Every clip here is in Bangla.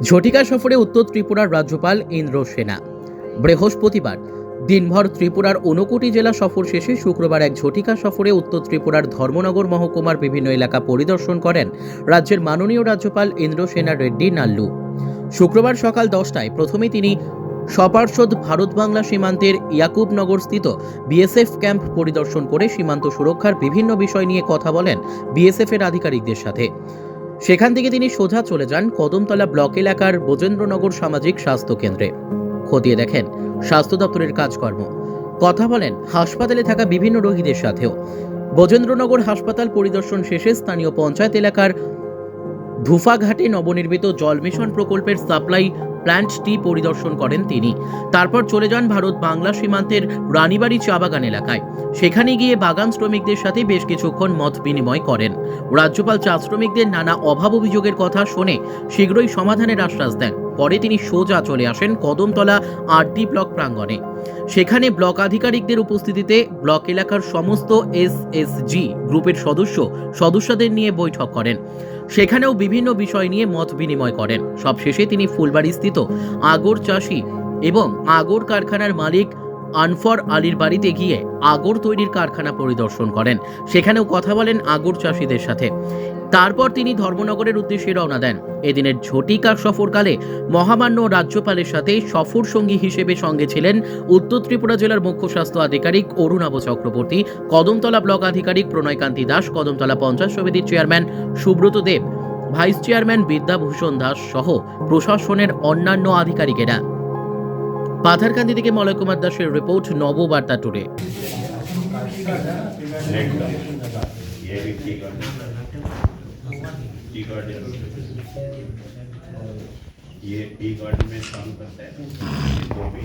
ঝটিকা সফরে উত্তর ত্রিপুরার রাজ্যপাল ইন্দ্র সেনা। বৃহস্পতিবার দিনভর ত্রিপুরার ঊনকোটি জেলা সফর শেষে শুক্রবার এক ঝটিকা সফরে উত্তর ত্রিপুরার ধর্মনগর মহকুমার বিভিন্ন এলাকা পরিদর্শন করেন রাজ্যের মাননীয় রাজ্যপাল ইন্দ্র সেনা রেড্ডি নাল্লু। শুক্রবার সকাল 10টায় প্রথমে তিনি সপার্ষদ ভারত বাংলা সীমান্তের ইয়াকুবনগর স্থিত বিএসএফ ক্যাম্প পরিদর্শন করে সীমান্ত সুরক্ষার বিভিন্ন বিষয় নিয়ে কথা বলেন বিএসএফ এর আধিকারিকদের সাথে। সেখান থেকে তিনি সোজা চলে যান কদমতলা ব্লক এলাকার বজেন্দ্রনগর সামাজিক স্বাস্থ্য কেন্দ্রে। খতিয়ে দেখেন স্বাস্থ্য দপ্তরের কাজকর্ম, কথা বলেন হাসপাতালে থাকা বিভিন্ন রোগীদের সাথেও। বজেন্দ্রনগর হাসপাতাল পরিদর্শন শেষে স্থানীয় পঞ্চায়েত এলাকার ধুফাঘাটে নবনির্মিত জল মিশন প্রকল্পের সাপ্লাই প্ল্যান্টটি পরিদর্শন করেন তিনি। তারপর চলে যান ভারত বাংলা সীমান্তের রানীবাড়ি চা বাগান এলাকায়। সেখানে গিয়ে বাগান শ্রমিকদের সাথে বেশ কিছুক্ষণ মত বিনিময় করেন। রাজ্যপাল চা শ্রমিকদের নানা অভাব অভিযোগের কথা শুনে শীঘ্রই সমাধানের আশ্বাস দেন। পরে তিনি সোজা চলে আসেন কদমতলা আরডি ব্লক প্রাঙ্গণে। সেখানে ব্লক আধিকারিকদের উপস্থিতিতে ব্লক এলাকার সমস্ত এসএসজি গ্রুপের সদস্যদের নিয়ে বৈঠক করেন। সেখানেও বিভিন্ন বিষয় নিয়ে মত বিনিময় করেন। সবশেষে তিনি ফুলবাড়ি স্থিত আগর চাষি এবং আগর কারখানার মালিক আনফর আলীর বাড়িতে গিয়ে আগর তৈরির কারখানা পরিদর্শন করেন। সেখানেও কথা বলেন আগর চাষিদের সাথে। তারপর তিনি ধর্মনগরের উদ্দেশ্যে রওনা দেন। এদিনের ঝটিকা সফরকালে মহামান্য রাজ্যপালের সাথে সফর সঙ্গী হিসেবে সঙ্গে ছিলেন উত্তর ত্রিপুরা জেলার মুখ্য স্বাস্থ্য আধিকারিক অরুণাভ চক্রবর্তী, কদমতলা ব্লক আধিকারিক প্রণয়কান্তি দাস, কদমতলা পঞ্চায়েত সমিতির চেয়ারম্যান সুব্রত দেব, ভাইস চেয়ারম্যান বিদ্যাভূষণ দাস সহ প্রশাসনের অন্যান্য আধিকারিকেরা। পাথারকান্দি থেকে মলয় কুমার দাসের রিপোর্ট, নববার্তা টুডে। ये टी गार्डन में काम करता है, इनको भी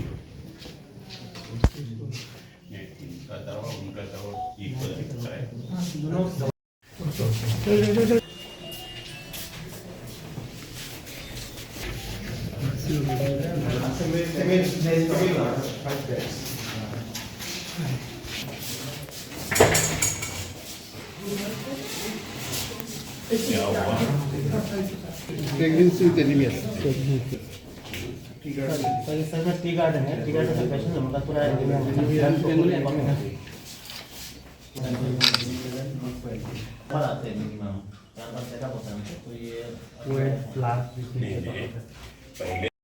इनका दवा उनका दवा इक्वल दिखता है। क्या हुआ? Pregnancy with anaemia. Sir tea garden है, टी गार्डन का पेशेंट मतलब पूरा एनीमिया है। पर आते हैं मिनिमम यहाँ पर सेटअप होता है तो ये नहीं, पहले